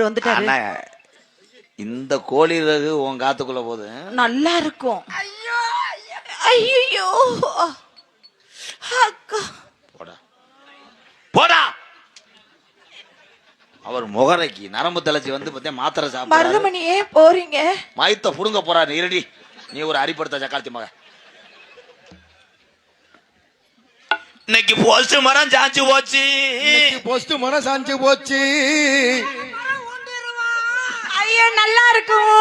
அவர் வந்துட்டாரு. இந்த கோழி ரகு உன் காத்துக்குள்ள போகுது, நல்லா இருக்கும். ஐயோ அக்கா, போடா போடா. அவர் முகரைக்கு நரம்பு தலைச்சி வந்து பத்தியா மாத்திரை சாப்பிட. மருதமணி ஏன் போறீங்க? மயத்த புடுங்க போறாரு. இருடி, நீ ஒரு அரிப்படுத்த சக்காலத்தி மக. இன்னைக்கு போஸ்ட் மரம் சாஞ்சு போச்சு, போஸ்ட் மரம் சாஞ்சு போச்சு. ஐயோ நல்லா இருக்கும்.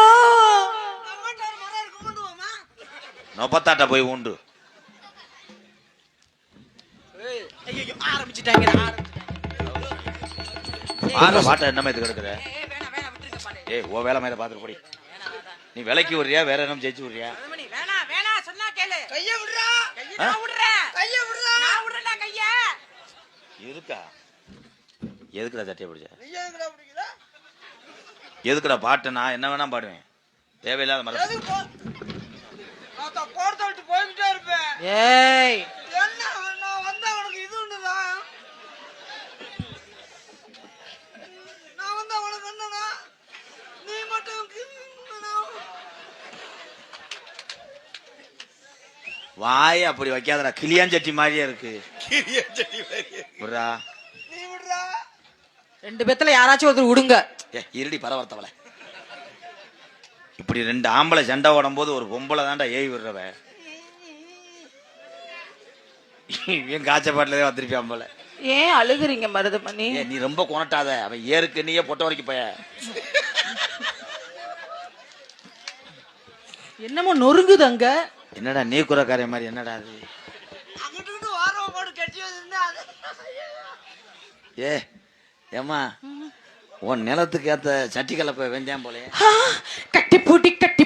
நொப்பத்தாட்ட போய் உண்டு. பாட்ட என்ன மாதிரி கிடக்குற? ஏய், ஓ வேலை மேல பாத்துட்டு போடி. நீ விலைக்கு விடுறியா வேற என்ன ஜெயிச்சு விடுறியா? இருக்கா? எதுக்குடா சட்டையை பிடிச்ச? எதுக்குடா பாட்டு? நான் என்ன வேணா பாடுவேன், தேவையில்லாத மாதிரி. ஏய் வாய் அப்படி வைக்காதடா, கிளியாஞ்சட்டி மாதிரியே இருக்கு. ரெண்டு பேத்துல யாராச்சும் ஒருத்தர் விடுங்க. இருடி பரவர்த்தவள. இப்படி ரெண்டு ஆம்பளை சண்டை ஓடும் போது ஒரு பொம்பளை தாண்டா ஏய் விடுறவ. என் காய்ச்சப்பாட்டுலதான் வந்திருப்பியான் போல. ஏன் அழுகுறீங்க மருதமணி? நீ ரொம்ப கொணட்டாத. அவன் ஏருக்கு நீயே பொட்ட வரைக்கும் போய. என்னமோ நொறுங்குதங்க. என்னடா நீ குறக்கார மாதிரி? என்னடா அது? ஏ ஏமா, உன் நிலத்துக்கு ஏத்த சட்டி கலப்ப வெந்தேன் போல. கட்டி பூட்டி கட்டி